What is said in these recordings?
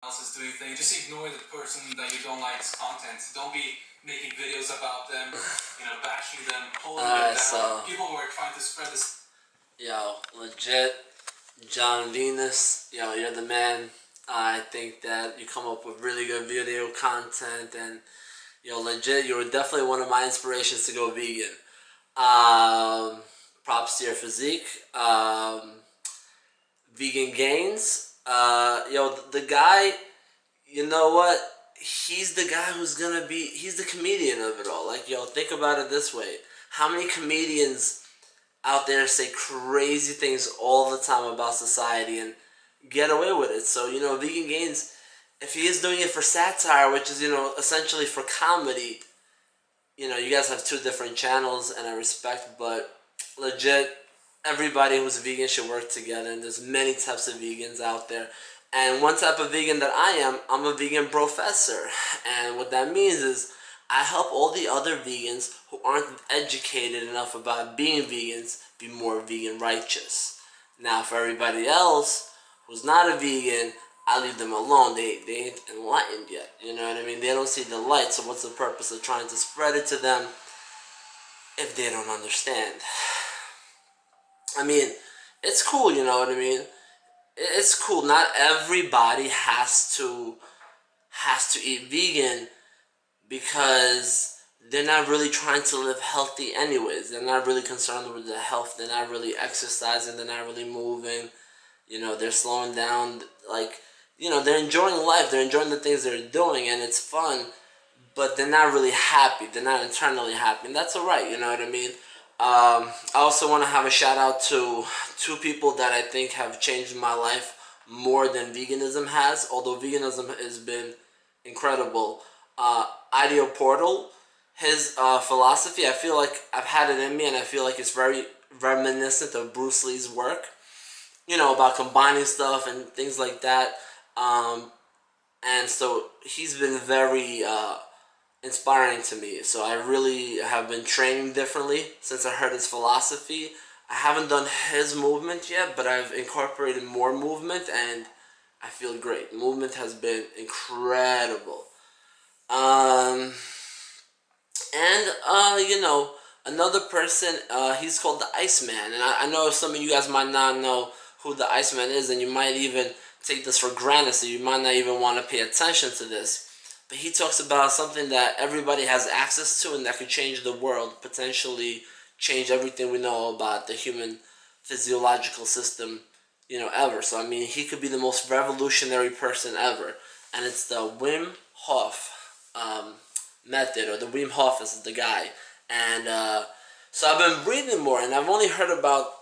else is doing things. Just ignore the person that you don't like's content. Don't be making videos about them, bashing them, pulling them down. So, people who are trying to spread this. Yo, legit, John Venus, you're the man. I think that you come up with really good video content, and legit, you were definitely one of my inspirations to go vegan. Props to your physique. Vegan Gains. The guy, you know what? He's the guy who's gonna be, he's the comedian of it all. Like, think about it this way. How many comedians out there say crazy things all the time about society and get away with it? So, Vegan Gains, if he is doing it for satire, which is, essentially for comedy, you guys have two different channels, and I respect, but legit, everybody who's a vegan should work together, and there's many types of vegans out there. And one type of vegan that I'm a vegan Brofessor. And what that means is I help all the other vegans who aren't educated enough about being vegans be more vegan righteous. Now, for everybody else who's not a vegan, I leave them alone. They ain't enlightened yet. You know what I mean? They don't see the light, so what's the purpose of trying to spread it to them if they don't understand? I mean, it's cool, you know what I mean? It's cool. Not everybody has to eat vegan because they're not really trying to live healthy anyways. They're not really concerned with their health. They're not really exercising. They're not really moving. They're slowing down. Like, they're enjoying life. They're enjoying the things they're doing, and it's fun. But they're not really happy. They're not internally happy, and that's alright. You know what I mean? I also want to have a shout out to two people that I think have changed my life more than veganism has, although veganism has been incredible. IT Portal, his philosophy, I feel like I've had it in me, and I feel like it's very reminiscent of Bruce Lee's work, about combining stuff and things like that. And so he's been very inspiring to me. So I really have been training differently since I heard his philosophy. I haven't done his movement yet, but I've incorporated more movement, and I feel great. Movement has been incredible. Another person, he's called the Iceman, and I know some of you guys might not know who the Iceman is, and you might even take this for granted, so you might not even want to pay attention to this. But he talks about something that everybody has access to and that could change the world, potentially change everything we know about the human physiological system, ever. So, I mean, he could be the most revolutionary person ever. And it's the Wim Hof method, or the Wim Hof is the guy. And so I've been reading more, and I've only heard about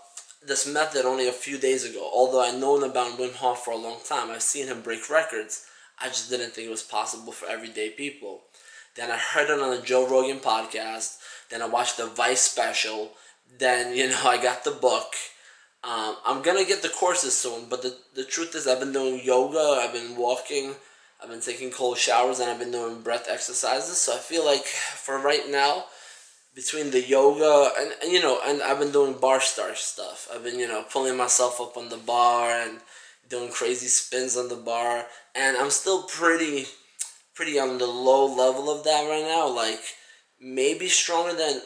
this method only a few days ago. Although I've known about Wim Hof for a long time. I've seen him break records. I just didn't think it was possible for everyday people. Then I heard it on the Joe Rogan podcast. Then I watched the Vice special. Then, I got the book. I'm going to get the courses soon. But the truth is, I've been doing yoga. I've been walking. I've been taking cold showers. And I've been doing breath exercises. So I feel like for right now, between the yoga and I've been doing bar star stuff. I've been, pulling myself up on the bar and doing crazy spins on the bar, and I'm still pretty on the low level of that right now. Like, maybe stronger than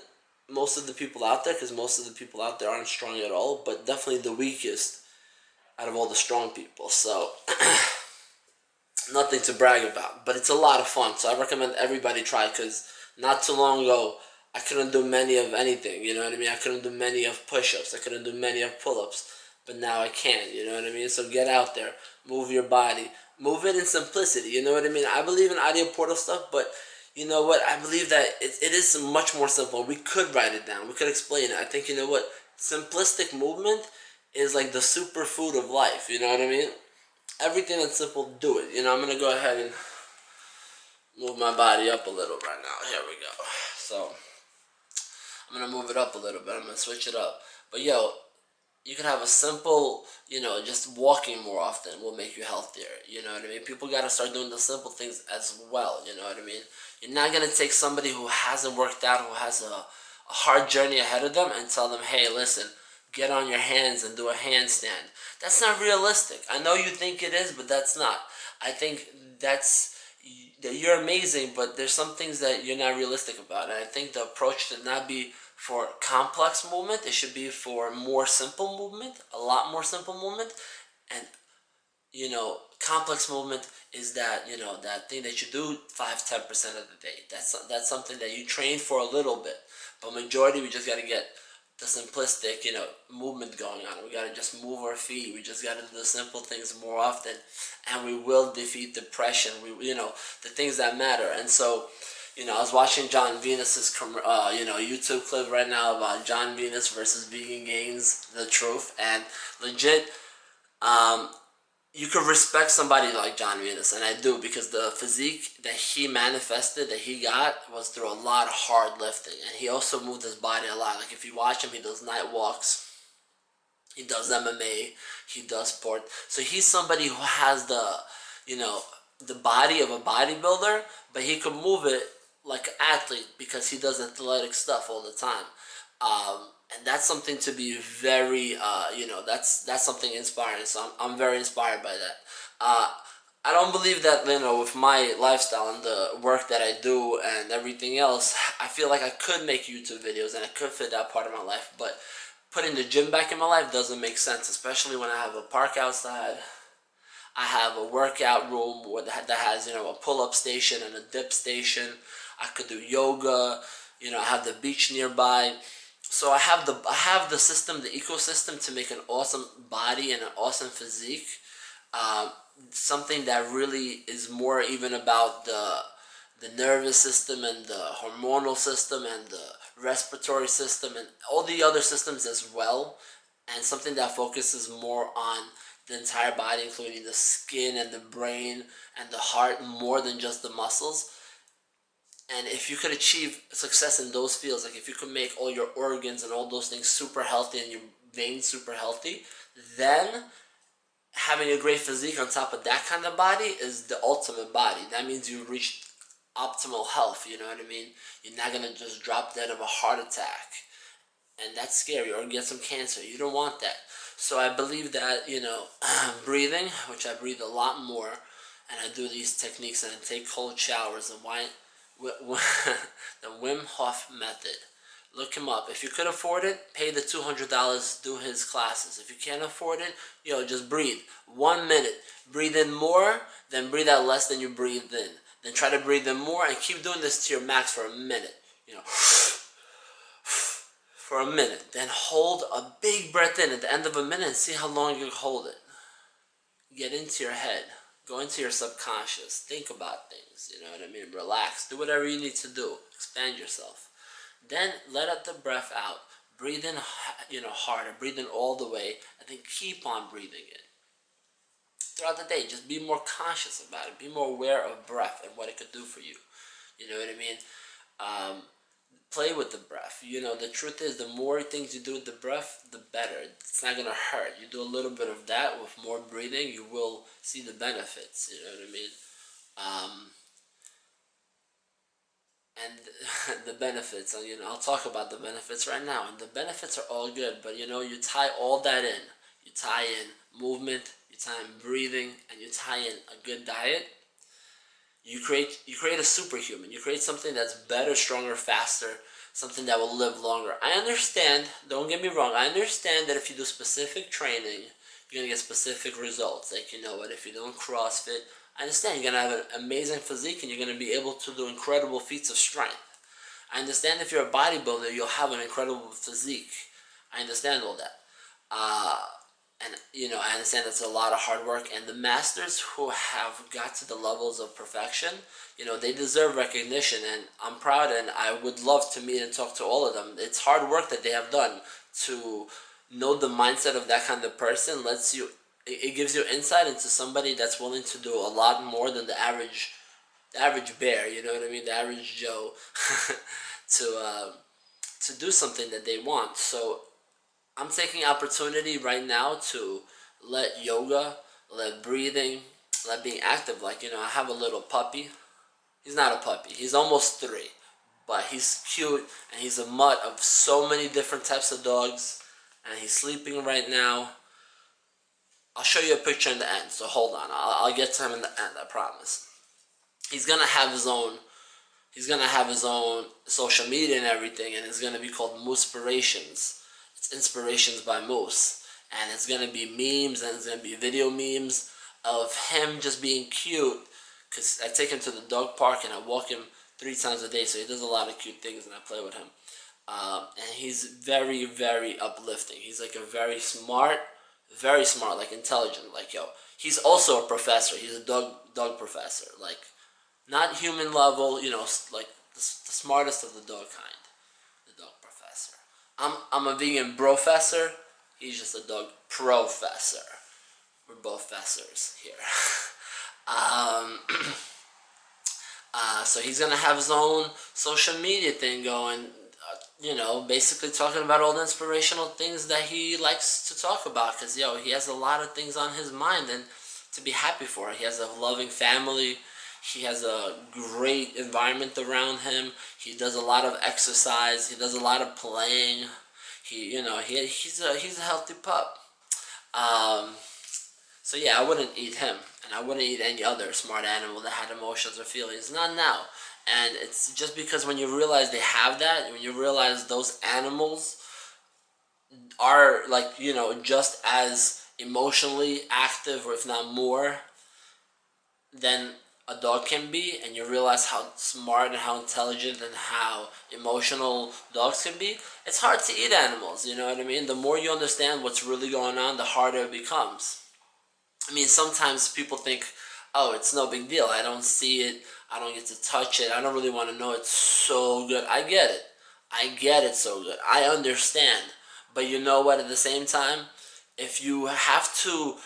most of the people out there, because most of the people out there aren't strong at all, but definitely the weakest out of all the strong people. So nothing to brag about, but it's a lot of fun. So I recommend everybody try, because not too long ago I couldn't do many of anything. You know what I mean? I couldn't do many of push-ups. I couldn't do many of pull-ups. But now I can, you know what I mean? So get out there, move your body, move it in simplicity, you know what I mean? I believe in audio portal stuff, but you know what? I believe that it is much more simple. We could write it down. We could explain it. I think, you know what? Simplistic movement is like the superfood of life, you know what I mean? Everything that's simple, do it. I'm going to go ahead and move my body up a little right now. Here we go. So I'm going to move it up a little bit. I'm going to switch it up. But you can have a simple, just walking more often will make you healthier, you know what I mean? People got to start doing the simple things as well, you know what I mean? You're not going to take somebody who hasn't worked out, who has a hard journey ahead of them, and tell them, hey, listen, get on your hands and do a handstand. That's not realistic. I know you think it is, but that's not. I think that's that you're amazing, but there's some things that you're not realistic about. And I think the approach should not be for complex movement. It should be for more simple movement, a lot more simple movement. And complex movement is that that thing that you do 5-10% of the day. That's something that you train for a little bit, but majority we just got to get the simplistic movement going on. We got to just move our feet. We just got to do the simple things more often, and we will defeat depression. The things that matter. And so I was watching John Venus's YouTube clip right now about John Venus versus Vegan Gains, the truth, and legit. You could respect somebody like John Venus, and I do, because the physique that he manifested, that he got, was through a lot of hard lifting, and he also moved his body a lot. Like if you watch him, he does night walks, he does MMA, he does sport. So he's somebody who has the body of a bodybuilder, but he could move it like an athlete because he does athletic stuff all the time. And that's something to be very, that's something inspiring. So I'm very inspired by that. I don't believe that, with my lifestyle and the work that I do and everything else, I feel like I could make YouTube videos and I could fit that part of my life. But putting the gym back in my life doesn't make sense, especially when I have a park outside. I have a workout room that has, a pull-up station and a dip station. I could do yoga. I have the beach nearby. So I have the system, the ecosystem to make an awesome body and an awesome physique. Something that really is more even about the nervous system and the hormonal system and the respiratory system and all the other systems as well. And something that focuses more on the entire body, including the skin and the brain and the heart, more than just the muscles. And if you could achieve success in those fields, like if you could make all your organs and all those things super healthy and your veins super healthy, then having a great physique on top of that kind of body is the ultimate body. That means you reached optimal health, you know what I mean? You're not going to just drop dead of a heart attack. And that's scary, or get some cancer. You don't want that. So I believe that, breathing, which I breathe a lot more, and I do these techniques and I take cold showers, and the Wim Hof method. Look him up. If you could afford it, pay the $200, do his classes. If you can't afford it, just breathe. 1 minute. Breathe in more, then breathe out less than you breathed in. Then try to breathe in more and keep doing this to your max for a minute. For a minute. Then hold a big breath in at the end of a minute and see how long you hold it. Get into your head. Go into your subconscious. Think about things. You know what I mean? Relax. Do whatever you need to do. Expand yourself. Then let out the breath out. Breathe in, harder. Breathe in all the way. And then keep on breathing in. Throughout the day, just be more conscious about it. Be more aware of breath and what it could do for you. You know what I mean? Play with the breath. The truth is, the more things you do with the breath, the better. It's not going to hurt. You do a little bit of that with more breathing, you will see the benefits. You know what I mean? And the benefits, I'll talk about the benefits right now. And the benefits are all good, but you tie all that in. You tie in movement, you tie in breathing, and you tie in a good diet. You create a superhuman. You create something that's better, stronger, faster, something that will live longer. I understand, don't get me wrong, I understand that if you do specific training, you're going to get specific results. Like, if you're doing CrossFit, I understand you're going to have an amazing physique and you're going to be able to do incredible feats of strength. I understand if you're a bodybuilder, you'll have an incredible physique. I understand all that. And, I understand that's a lot of hard work. And the masters who have got to the levels of perfection, they deserve recognition. And I'm proud, and I would love to meet and talk to all of them. It's hard work that they have done. To know the mindset of that kind of person it gives you insight into somebody that's willing to do a lot more than the average bear, you know what I mean? The average Joe, to do something that they want. So I'm taking opportunity right now to let yoga, let breathing, let being active. Like, I have a little puppy. He's not a puppy. He's almost 3. But he's cute, and he's a mutt of so many different types of dogs. And he's sleeping right now. I'll show you a picture in the end. So hold on. I'll get to him in the end. I promise. He's gonna have his own. He's gonna have his own social media and everything, and it's gonna be called Moosepirations. It's Inspirations by Moose, and it's gonna be memes, and it's gonna be video memes of him just being cute. Cause I take him to the dog park and I walk him 3 times a day, so he does a lot of cute things, and I play with him. And he's very, very uplifting. He's like a very smart, like intelligent. Like yo, he's also a professor. He's a dog professor. Like not human level, like the smartest of the dog kind. The dog professor. I'm a vegan brofessor. He's just a dog professor. We're both fessers here. um, so he's gonna have his own social media thing going. Basically talking about all the inspirational things that he likes to talk about. Cause he has a lot of things on his mind and to be happy for. He has a loving family. He has a great environment around him. He does a lot of exercise. He does a lot of playing. He's a healthy pup. So yeah, I wouldn't eat him, and I wouldn't eat any other smart animal that had emotions or feelings. Not now. And it's just because when you realize they have that, when you realize those animals are like just as emotionally active, or if not more, than a dog can be, and you realize how smart and how intelligent and how emotional dogs can be, it's hard to eat animals, you know what I mean? The more you understand what's really going on, the harder it becomes. I mean, sometimes people think, oh, it's no big deal. I don't see it. I don't get to touch it. I don't really want to know. It's so good. I get it. I get it so good. I understand. But you know what? At the same time, if you have to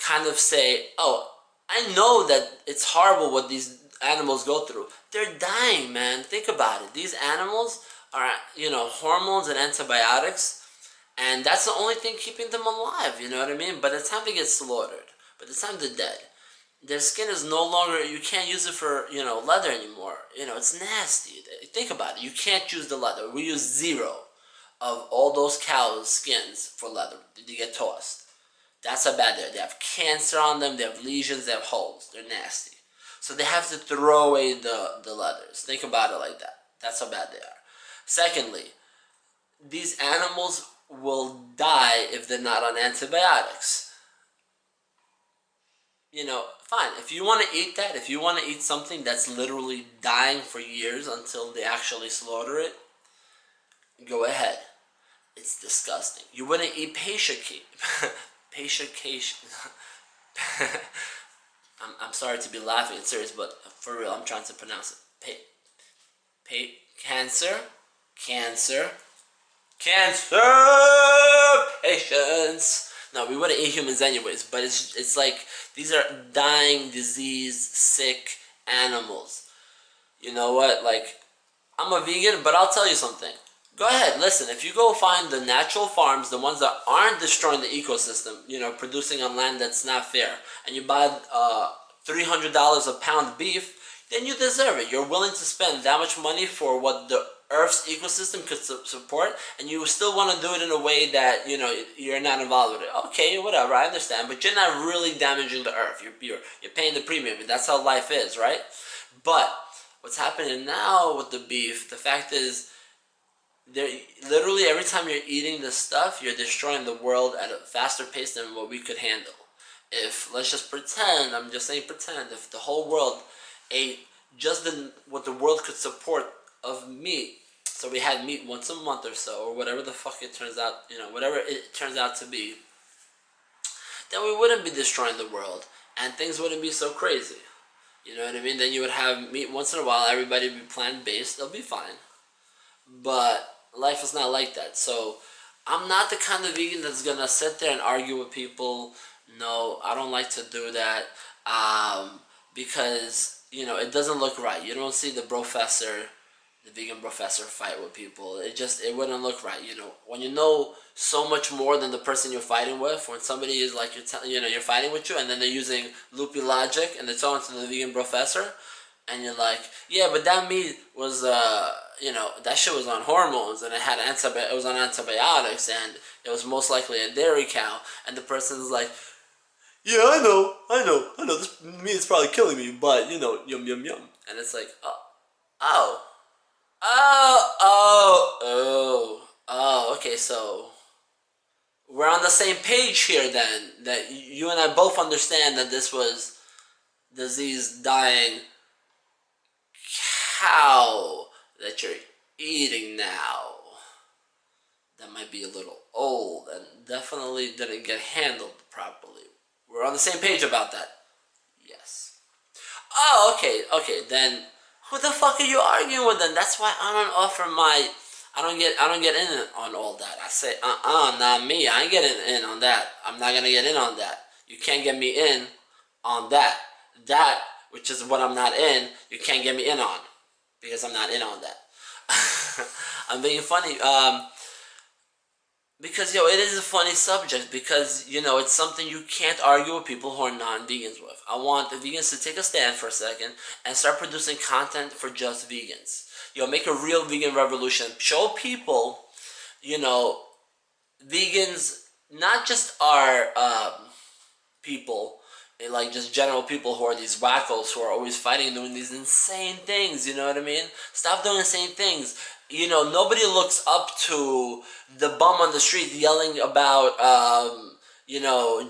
kind of say, oh, I know that it's horrible what these animals go through. They're dying, man. Think about it. These animals are, hormones and antibiotics, and that's the only thing keeping them alive, you know what I mean? By the time they get slaughtered, by the time they're dead, their skin is no longer, you can't use it for, leather anymore. It's nasty. Think about it. You can't use the leather. We use 0 of all those cows' skins for leather. They get tossed. That's how bad they are. They have cancer on them, they have lesions, they have holes. They're nasty. So they have to throw away the leathers. Think about it like that. That's how bad they are. Secondly, these animals will die if they're not on antibiotics. Fine. If you want to eat that, if you want to eat something that's literally dying for years until they actually slaughter it, go ahead. It's disgusting. You wouldn't eat I'm sorry to be laughing, it's serious, but for real, I'm trying to pronounce it. Cancer patients. No, we wouldn't eat humans anyways, but it's like these are dying, diseased, sick animals. You know what? Like, I'm a vegan, but I'll tell you something. Go ahead, listen. If you go find the natural farms, the ones that aren't destroying the ecosystem, producing on land that's not fair, and you buy $300 a pound beef, then you deserve it. You're willing to spend that much money for what the Earth's ecosystem could support, and you still want to do it in a way that you're not involved with it. Okay, whatever, I understand, but you're not really damaging the Earth. You're paying the premium, and that's how life is, right? But what's happening now with the beef? The fact is, literally every time you're eating this stuff, you're destroying the world at a faster pace than what we could handle. If, let's just pretend, I'm just saying pretend, if the whole world ate just what the world could support of meat, so we had meat once a month or so, or whatever the fuck it turns out, whatever it turns out to be, then we wouldn't be destroying the world, and things wouldn't be so crazy. You know what I mean? Then you would have meat once in a while, everybody would be plant-based, they'll be fine. But life is not like that. So I'm not the kind of vegan that's gonna sit there and argue with people. No, I don't like to do that because it doesn't look right. You don't see the vegan Brofessor fight with people. It wouldn't look right. When you know so much more than the person you're fighting with. When somebody is like you're fighting with you, and then they're using loopy logic and they're talking to the vegan Brofessor. And you're like, yeah, but that meat was, that shit was on hormones, and it was on antibiotics, and it was most likely a dairy cow. And the person's like, yeah, I know. This meat's probably killing me, but you know, yum yum yum. And it's like, oh, okay, so we're on the same page here then. That you and I both understand that this was disease dying cow that you're eating now. That might be a little old and definitely didn't get handled properly. We're on the same page about that. Yes. Oh, okay. Then who the fuck are you arguing with? Then that's why I don't offer my. I don't get in on all that. I say, not me. I ain't getting in on that. I'm not gonna get in on that. You can't get me in on that. That, which is what I'm not in, you can't get me in on because I'm not in on that. I'm being funny. Because, it is a funny subject because, it's something you can't argue with people who are non-vegans with. I want the vegans to take a stand for a second and start producing content for just vegans. Make a real vegan revolution. Show people, vegans not just are people, like just general people who are these wackos who are always fighting and doing these insane things, you know what I mean? Stop doing insane things. Nobody looks up to the bum on the street yelling about,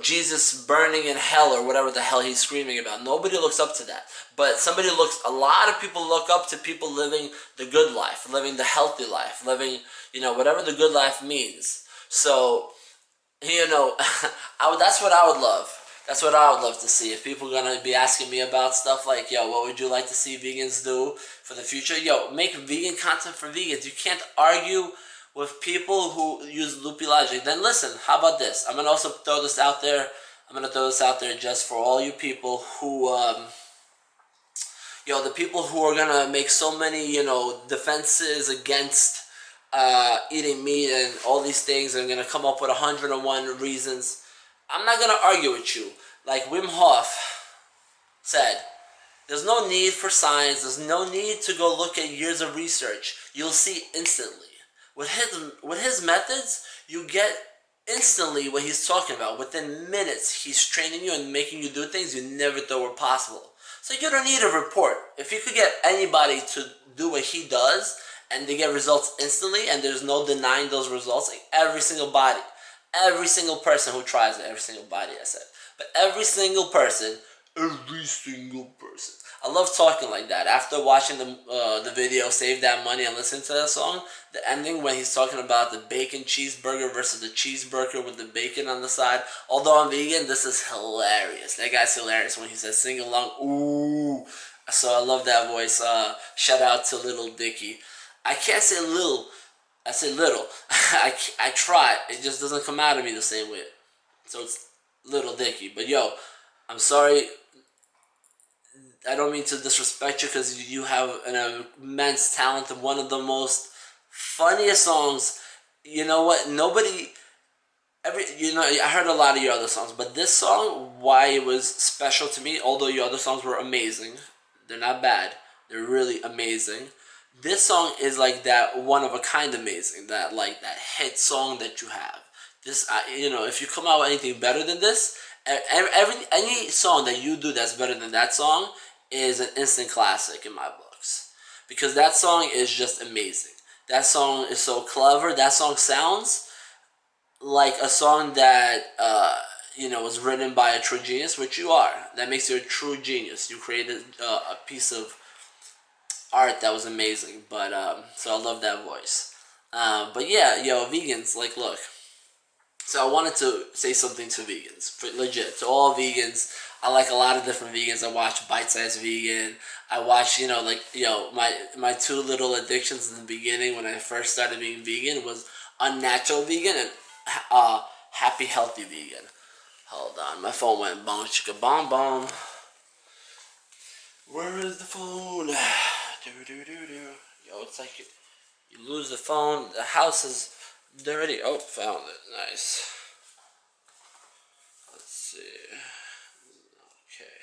Jesus burning in hell or whatever the hell he's screaming about. Nobody looks up to that. But a lot of people look up to people living the good life, living the healthy life, living, whatever the good life means. So, that's what I would love. That's what I would love to see. If people are gonna be asking me about stuff like, what would you like to see vegans do for the future? Make vegan content for vegans. You can't argue with people who use loopy logic. Then listen, how about this? I'm gonna also throw this out there. I'm gonna throw this out there just for all you people who, the people who are gonna make so many, defenses against eating meat and all these things and gonna come up with 101 reasons. I'm not gonna argue with you. Like Wim Hof said, there's no need for science, there's no need to go look at years of research. You'll see instantly. With his methods, you get instantly what he's talking about. Within minutes, he's training you and making you do things you never thought were possible. So you don't need a report. If you could get anybody to do what he does and they get results instantly and there's no denying those results, like every single person who tries it, every single body I said, but every single person. I love talking like that. After watching the video, Save That Money, and listening to that song, the ending when he's talking about the bacon cheeseburger versus the cheeseburger with the bacon on the side. Although I'm vegan, this is hilarious. That guy's hilarious when he says sing along. Ooh. So I love that voice. Shout out to Little Dicky. I can't say little. I say little. I try. It just doesn't come out of me the same way. So it's Little Dicky. But I'm sorry. I don't mean to disrespect you because you have an immense talent and one of the most funniest songs. You know what? I heard a lot of your other songs, but this song, why it was special to me, although your other songs were amazing, they're not bad, they're really amazing. This song is like that one of a kind amazing, that hit song that you have. This, if you come out with anything better than this, any song that you do that's better than that song is an instant classic in my books. Because that song is just amazing. That song is so clever. That song sounds like a song that, was written by a true genius, which you are. That makes you a true genius. You created a piece of art that was amazing. But, so I love that voice. But yeah, vegans, look. So I wanted to say something to vegans, legit, to all vegans. I like a lot of different vegans. I watch Bite Size Vegan. I watch, my two little addictions in the beginning when I first started being vegan was Unnatural Vegan and Happy Healthy Vegan. Hold on, my phone went bong chicka bong bong. Where is the phone? It's like you lose the phone. The house is dirty. Oh, found it. Nice. Let's see. Okay.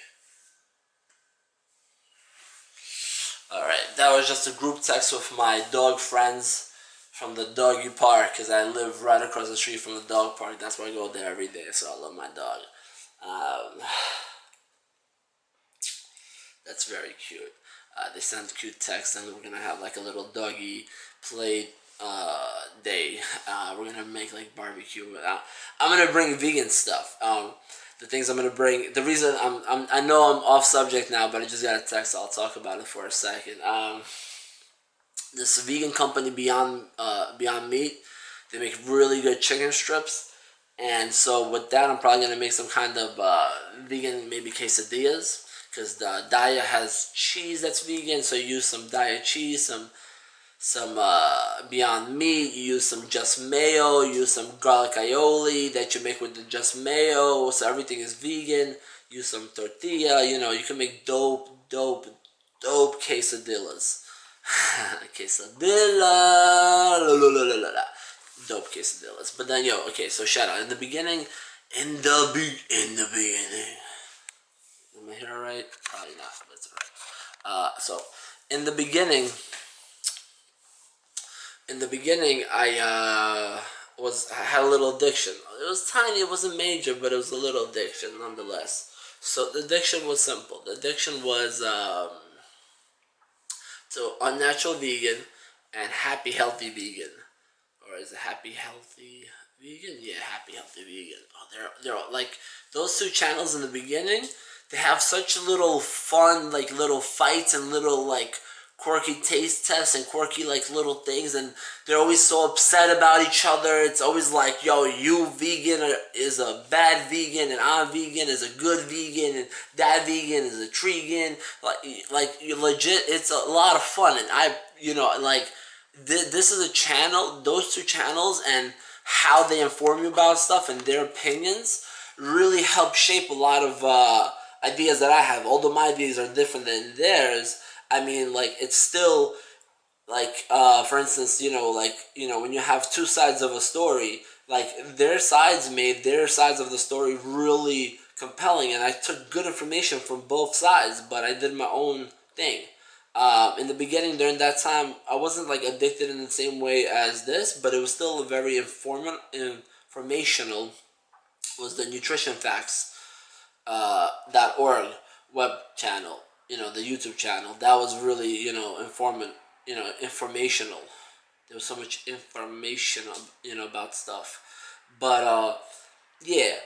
Alright, that was just a group text with my dog friends from the doggy park because I live right across the street from the dog park. That's why I go there every day, so I love my dog. Um, that's very cute. They sent cute text, and we're gonna have like a little doggy play day. We're gonna make like barbecue. I'm gonna bring vegan stuff. The things I'm gonna bring. The reason I know I'm off subject now, but I just got a text. So I'll talk about it for a second. This vegan company Beyond Meat, they make really good chicken strips, and so with that, I'm probably gonna make some kind of vegan maybe quesadillas because the Daya has cheese that's vegan, so you use some Daya cheese, some Beyond Meat, you use some Just Mayo, you use some garlic aioli that you make with the Just Mayo, so everything is vegan. Use some tortilla, you can make dope quesadillas. Quesadilla, la, la, la, la, la. Dope quesadillas. But then, okay, so shout out in the beginning, in the beginning. Am I here right? Probably not, but it's alright. So in the beginning, I had a little addiction. It was tiny, it wasn't major, but it was a little addiction nonetheless. So the addiction was simple. The addiction was so unnatural vegan and happy healthy vegan, or is it happy healthy vegan? Yeah, happy healthy vegan. Oh, they're all, like those two channels in the beginning. They have such little fun, like little fights and little like quirky taste tests and quirky like little things, and they're always so upset about each other. It's always like, yo, you vegan is a bad vegan, and I'm vegan is a good vegan, and that vegan is a tregan. Like you legit, it's a lot of fun, and like this is a channel. Those two channels and how they inform you about stuff and their opinions really help shape a lot of ideas that I have. Although my ideas are different than theirs, I mean, like it's still like for instance, when you have two sides of a story, like their sides made their sides of the story really compelling, and I took good information from both sides, but I did my own thing. In the beginning, during that time, I wasn't like addicted in the same way as this, but it was still a very informational. Was the nutrition facts .org web channel, the YouTube channel. That was really, informational. There was so much information, about stuff. But yeah,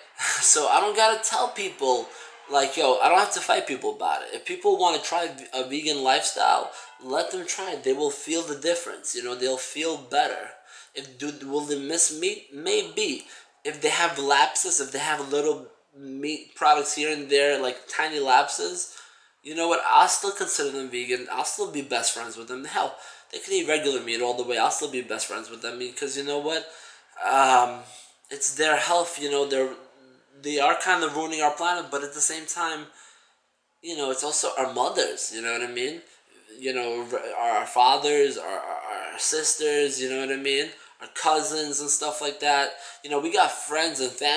so I don't gotta tell people like, yo, I don't have to fight people about it. If people want to try a vegan lifestyle, let them try it. They will feel the difference. They'll feel better. Will they miss meat? Maybe. If they have lapses, if they have little meat products here and there, like tiny lapses, you know what? I'll still consider them vegan. I'll still be best friends with them. Hell, they can eat regular meat all the way. I'll still be best friends with them because you know what? Um, it's their health. They are kind of ruining our planet, but at the same time, it's also our mothers. You know what I mean? Our fathers, our sisters. You know what I mean? Our cousins and stuff like that. We got friends and family